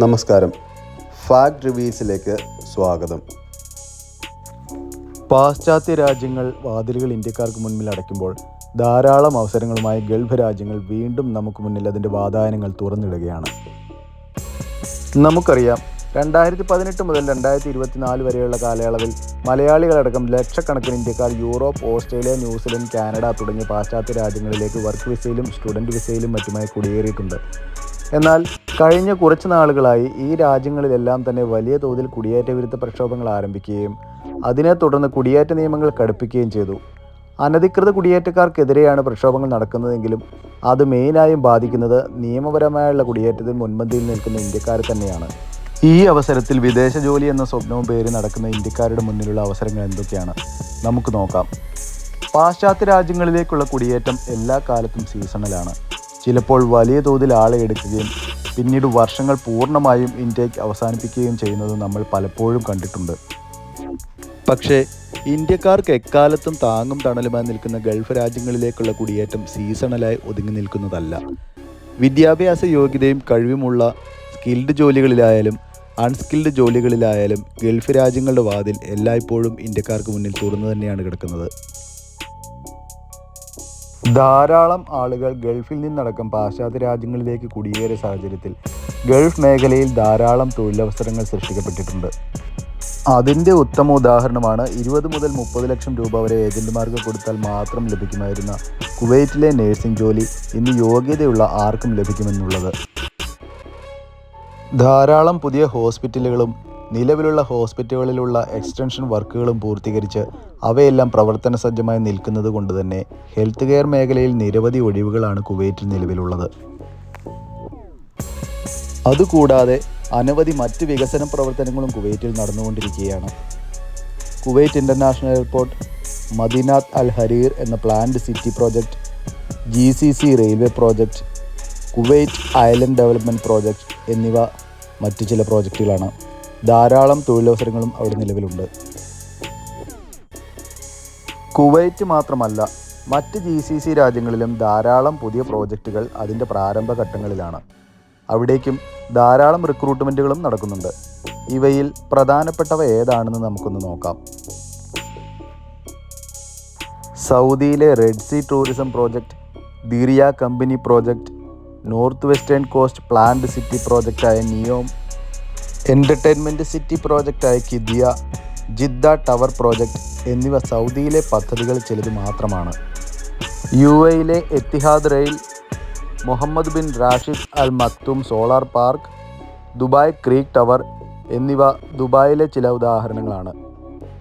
നമസ്കാരം. ഫാക്ട് റിവ്യൂസിലേക്ക് സ്വാഗതം. പാശ്ചാത്യ രാജ്യങ്ങൾ വാതിലുകൾ ഇന്ത്യക്കാർക്ക് മുൻപിൽ അടയ്ക്കുമ്പോൾ ധാരാളം അവസരങ്ങളുമായി ഗൾഫ് രാജ്യങ്ങൾ വീണ്ടും നമുക്ക് മുന്നിൽ അതിൻ്റെ വാതായനങ്ങൾ തുറന്നിടുകയാണ്. നമുക്കറിയാം, 2018 മുതൽ 2024 വരെയുള്ള കാലയളവിൽ മലയാളികളടക്കം ലക്ഷക്കണക്കിന് ഇന്ത്യക്കാർ യൂറോപ്പ്, ഓസ്ട്രേലിയ, ന്യൂസിലൻഡ്, കാനഡ തുടങ്ങിയ പാശ്ചാത്യ രാജ്യങ്ങളിലേക്ക് വർക്ക് വിസയിലും സ്റ്റുഡൻറ്റ് വിസയിലും മറ്റുമായി കുടിയേറിയിട്ടുണ്ട്. എന്നാൽ കഴിഞ്ഞ കുറച്ച് നാളുകളായി ഈ രാജ്യങ്ങളിലെല്ലാം തന്നെ വലിയ തോതിൽ കുടിയേറ്റ വിരുദ്ധ പ്രക്ഷോഭങ്ങൾ ആരംഭിക്കുകയും അതിനെ തുടർന്ന് കുടിയേറ്റ നിയമങ്ങൾ കടുപ്പിക്കുകയും ചെയ്തു. അനധികൃത കുടിയേറ്റക്കാർക്കെതിരെയാണ് പ്രക്ഷോഭങ്ങൾ നടക്കുന്നതെങ്കിലും അത് മെയിനായും ബാധിക്കുന്നത് നിയമപരമായുള്ള കുടിയേറ്റത്തിൽ മുൻപന്തിയിൽ നിൽക്കുന്ന ഇന്ത്യക്കാരെ തന്നെയാണ്. ഈ അവസരത്തിൽ വിദേശ ജോലി എന്ന സ്വപ്നവും പേര് നടക്കുന്ന ഇന്ത്യക്കാരുടെ മുന്നിലുള്ള അവസരങ്ങൾ എന്തൊക്കെയാണ് നമുക്ക് നോക്കാം. പാശ്ചാത്യ രാജ്യങ്ങളിലേക്കുള്ള കുടിയേറ്റം എല്ലാ കാലത്തും സീസണലാണ്. ചിലപ്പോൾ വലിയ തോതിൽ ആളെ എടുക്കുകയും പിന്നീട് വർഷങ്ങൾ പൂർണ്ണമായും ഇൻടേക്ക് അവസാനിപ്പിക്കുകയും ചെയ്യുന്നത് നമ്മൾ പലപ്പോഴും കണ്ടിട്ടുണ്ട്. പക്ഷേ ഇന്ത്യക്കാർക്ക് എക്കാലത്തും താങ്ങും തണലുമായി നിൽക്കുന്ന ഗൾഫ് രാജ്യങ്ങളിലേക്കുള്ള കുടിയേറ്റം സീസണലായി ഒതുങ്ങി നിൽക്കുന്നതല്ല. വിദ്യാഭ്യാസ യോഗ്യതയും കഴിവുമുള്ള സ്കിൽഡ് ജോലികളിലായാലും അൺസ്കിൽഡ് ജോലികളിലായാലും ഗൾഫ് രാജ്യങ്ങളുടെ വാതിൽ എല്ലായ്പ്പോഴും ഇന്ത്യക്കാർക്ക് മുന്നിൽ തുറന്നു തന്നെയാണ് കിടക്കുന്നത്. ധാരാളം ആളുകൾ ഗൾഫിൽ നിന്നടക്കം പാശ്ചാത്യ രാജ്യങ്ങളിലേക്ക് കുടിയേറിയ സാഹചര്യത്തിൽ ഗൾഫ് മേഖലയിൽ ധാരാളം തൊഴിലവസരങ്ങൾ സൃഷ്ടിക്കപ്പെട്ടിട്ടുണ്ട്. അതിൻ്റെ ഉത്തമ ഉദാഹരണമാണ് 20 മുതൽ 30 ലക്ഷം രൂപ വരെ ഏജന്റുമാർക്ക് കൊടുത്താൽ മാത്രം ലഭിക്കുമായിരുന്ന കുവൈറ്റിലെ നഴ്സിംഗ് ജോലി ഇന്ന് യോഗ്യതയുള്ള ആർക്കും ലഭിക്കുമെന്നുള്ളത്. ധാരാളം പുതിയ ഹോസ്പിറ്റലുകളും നിലവിലുള്ള ഹോസ്പിറ്റലുകളിലുള്ള എക്സ്റ്റൻഷൻ വർക്കുകളും പൂർത്തീകരിച്ച് അവയെല്ലാം പ്രവർത്തന സജ്ജമായി നിൽക്കുന്നത് കൊണ്ട് തന്നെ ഹെൽത്ത് കെയർ മേഖലയിൽ നിരവധി ഒഴിവുകളാണ് കുവൈറ്റിൽ നിലവിലുള്ളത്. അതുകൂടാതെ അനവധി മറ്റ് വികസന പ്രവർത്തനങ്ങളും കുവൈറ്റിൽ നടന്നുകൊണ്ടിരിക്കുകയാണ്. കുവൈറ്റ് ഇൻ്റർനാഷണൽ എയർപോർട്ട്, മദീനാത്ത് അൽ ഹരീർ എന്ന planned city project, GCC railway project, Kuwait island development project എന്നിവ മറ്റു ചില പ്രോജക്റ്റുകളാണ്. ധാരാളം തൊഴിലവസരങ്ങളും അവിടെ നിലവിലുണ്ട്. കുവൈറ്റ് മാത്രമല്ല, മറ്റ് GCC രാജ്യങ്ങളിലും ധാരാളം പുതിയ പ്രോജക്റ്റുകൾ അതിൻ്റെ പ്രാരംഭ ഘട്ടങ്ങളിലാണ്. അവിടേക്കും ധാരാളം റിക്രൂട്ട്മെൻറ്റുകളും നടക്കുന്നുണ്ട്. ഇവയിൽ പ്രധാനപ്പെട്ടവ ഏതാണെന്ന് നമുക്കൊന്ന് നോക്കാം. സൗദിയിലെ red sea tourism project, Diriyah company project, north western coast planned city പ്രോജക്റ്റായ നിയോം, എൻ്റർടൈൻമെൻറ്റ് സിറ്റി പ്രോജക്റ്റായ കിദിയ, ജിദ്ദ ടവർ പ്രോജക്റ്റ് എന്നിവ സൗദിയിലെ പദ്ധതികൾ ചിലത് മാത്രമാണ്. UAE Etihad rail, Mohammed bin Rashid Al Maktoum solar park, Dubai creek tower എന്നിവ ദുബായിലെ ചില ഉദാഹരണങ്ങളാണ്.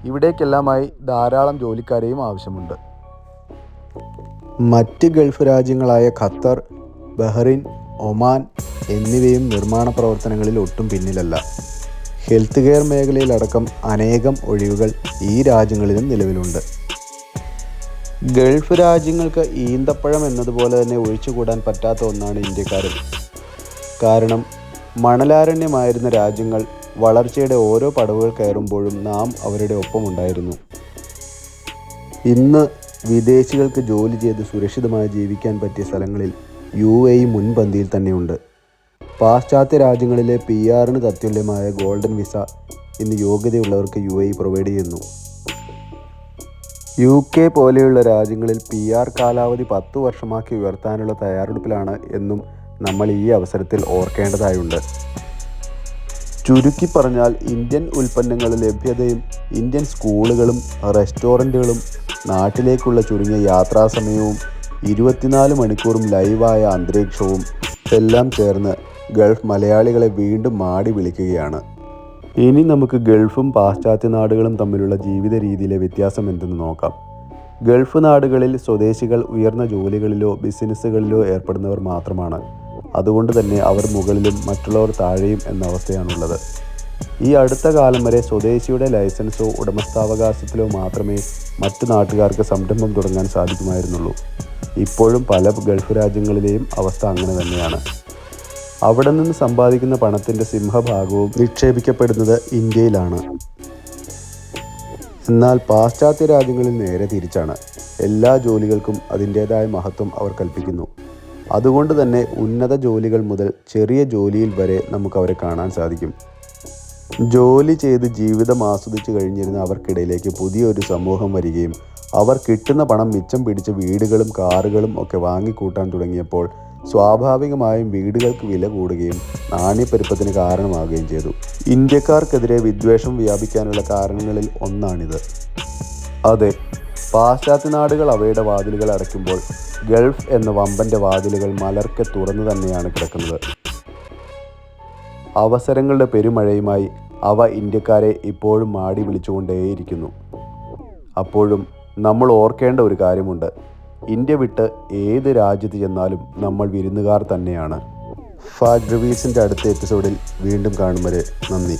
ഇവിടേക്കെല്ലാമായി ധാരാളം ജോലിക്കാരെയും ആവശ്യമുണ്ട്. മറ്റ് ഗൾഫ് രാജ്യങ്ങളായ ഖത്തർ, ബഹ്റിൻ, ഒമാൻ എന്നിവയും നിർമ്മാണ പ്രവർത്തനങ്ങളിൽ ഒട്ടും പിന്നിലല്ല. ഹെൽത്ത് കെയർ മേഖലയിലടക്കം അനേകം ഒഴിവുകൾ ഈ രാജ്യങ്ങളിലും നിലവിലുണ്ട്. ഗൾഫ് രാജ്യങ്ങൾക്ക് ഈന്തപ്പഴം എന്നതുപോലെ തന്നെ ഒഴിച്ചുകൂടാൻ പറ്റാത്ത ഒന്നാണ് ഇന്ത്യക്കാരൻ. കാരണം മണലാരണ്യമായിരുന്ന രാജ്യങ്ങൾ വളർച്ചയുടെ ഓരോ പടവുകൾ കയറുമ്പോഴും നാം അവരുടെ ഒപ്പമുണ്ടായിരുന്നു. ഇന്ന് വിദേശികൾക്ക് ജോലി ചെയ്ത് സുരക്ഷിതമായി ജീവിക്കാൻ പറ്റിയ സ്ഥലങ്ങളിൽ UAE മുൻപന്തിയിൽ തന്നെയുണ്ട്. പാശ്ചാത്യ രാജ്യങ്ങളിലെ PR-ന് തത്തുല്യമായ ഗോൾഡൻ വിസ ഇന്ന് യോഗ്യതയുള്ളവർക്ക് UAE പ്രൊവൈഡ് ചെയ്യുന്നു. UK പോലെയുള്ള രാജ്യങ്ങളിൽ PR കാലാവധി 10 വർഷമാക്കി ഉയർത്താനുള്ള തയ്യാറെടുപ്പിലാണ് എന്നും നമ്മൾ ഈ അവസരത്തിൽ ഓർക്കേണ്ടതായുണ്ട്. ചുരുക്കി പറഞ്ഞാൽ ഇന്ത്യൻ ഉൽപ്പന്നങ്ങളുടെ ലഭ്യതയും ഇന്ത്യൻ സ്കൂളുകളും റെസ്റ്റോറൻറ്റുകളും നാട്ടിലേക്കുള്ള ചുരുങ്ങിയ യാത്രാസമയവും 24 മണിക്കൂറും ലൈവായ അന്തരീക്ഷവും എല്ലാം ചേർന്ന് ഗൾഫ് മലയാളികളെ വീണ്ടും മാടി വിളിക്കുകയാണ്. ഇനി നമുക്ക് ഗൾഫും പാശ്ചാത്യ നാടുകളും തമ്മിലുള്ള ജീവിത രീതിയിലെ വ്യത്യാസം എന്തെന്ന് നോക്കാം. ഗൾഫ് നാടുകളിൽ സ്വദേശികൾ ഉയർന്ന ജോലികളിലോ ബിസിനസ്സുകളിലോ ഏർപ്പെടുന്നവർ മാത്രമാണ്. അതുകൊണ്ട് തന്നെ അവർ മുകളിലും മറ്റുള്ളവർ താഴെയും എന്ന അവസ്ഥയാണുള്ളത്. ഈ അടുത്ത കാലം വരെ സ്വദേശിയുടെ ലൈസൻസോ ഉടമസ്ഥാവകാശത്തിലോ മാത്രമേ മറ്റു നാട്ടുകാർക്ക് സംരംഭം തുടങ്ങാൻ സാധിക്കുമായിരുന്നുള്ളൂ. ഇപ്പോഴും പല ഗൾഫ് രാജ്യങ്ങളിലെയും അവസ്ഥ അങ്ങനെ തന്നെയാണ്. അവിടെ നിന്ന് സമ്പാദിക്കുന്ന പണത്തിൻ്റെ സിംഹഭാഗവും നിക്ഷേപിക്കപ്പെടുന്നത് ഇന്ത്യയിലാണ്. എന്നാൽ പാശ്ചാത്യ രാജ്യങ്ങളിൽ നേരെ തിരിച്ചാണ്. എല്ലാ ജോലികൾക്കും അതിൻ്റേതായ മഹത്വം അവർ കൽപ്പിക്കുന്നു. അതുകൊണ്ട് തന്നെ ഉന്നത ജോലികൾ മുതൽ ചെറിയ ജോലിയിൽ വരെ നമുക്കവരെ കാണാൻ സാധിക്കും. ജോലി ചെയ്ത് ജീവിതം ആസ്വദിച്ചു കഴിഞ്ഞിരുന്ന അവർക്കിടയിലേക്ക് പുതിയൊരു സമൂഹം വരികയും അവർ കിട്ടുന്ന പണം മിച്ചം പിടിച്ച് വീടുകളും കാറുകളും ഒക്കെ വാങ്ങിക്കൂട്ടാൻ തുടങ്ങിയപ്പോൾ സ്വാഭാവികമായും വീടുകൾക്ക് വില കൂടുകയും നാണ്യപ്പെരുപ്പത്തിന് കാരണമാവുകയും ചെയ്തു. ഇന്ത്യക്കാർക്കെതിരെ വിദ്വേഷം വ്യാപിക്കാനുള്ള കാരണങ്ങളിൽ ഒന്നാണിത്. അതെ, പാശ്ചാത്യ നാടുകൾ അവയുടെ വാതിലുകൾ അടയ്ക്കുമ്പോൾ ഗൾഫ് എന്ന വമ്പൻ്റെ വാതിലുകൾ മലർക്കെ തുറന്നു തന്നെയാണ് കിടക്കുന്നത്. അവസരങ്ങളുടെ പെരുമഴയുമായി അവ ഇന്ത്യക്കാരെ ഇപ്പോഴും മാടി വിളിച്ചുകൊണ്ടേയിരിക്കുന്നു. അപ്പോഴും നമ്മൾ ഓർക്കേണ്ട ഒരു കാര്യമുണ്ട്. ഇന്ത്യ വിട്ട് ഏത് രാജ്യത്ത് ചെന്നാലും നമ്മൾ വിരുന്നുകാർ തന്നെയാണ്. ഫാക്ട് റിവ്യൂസിൻ്റെ അടുത്ത എപ്പിസോഡിൽ വീണ്ടും കാണും വരെ നന്ദി.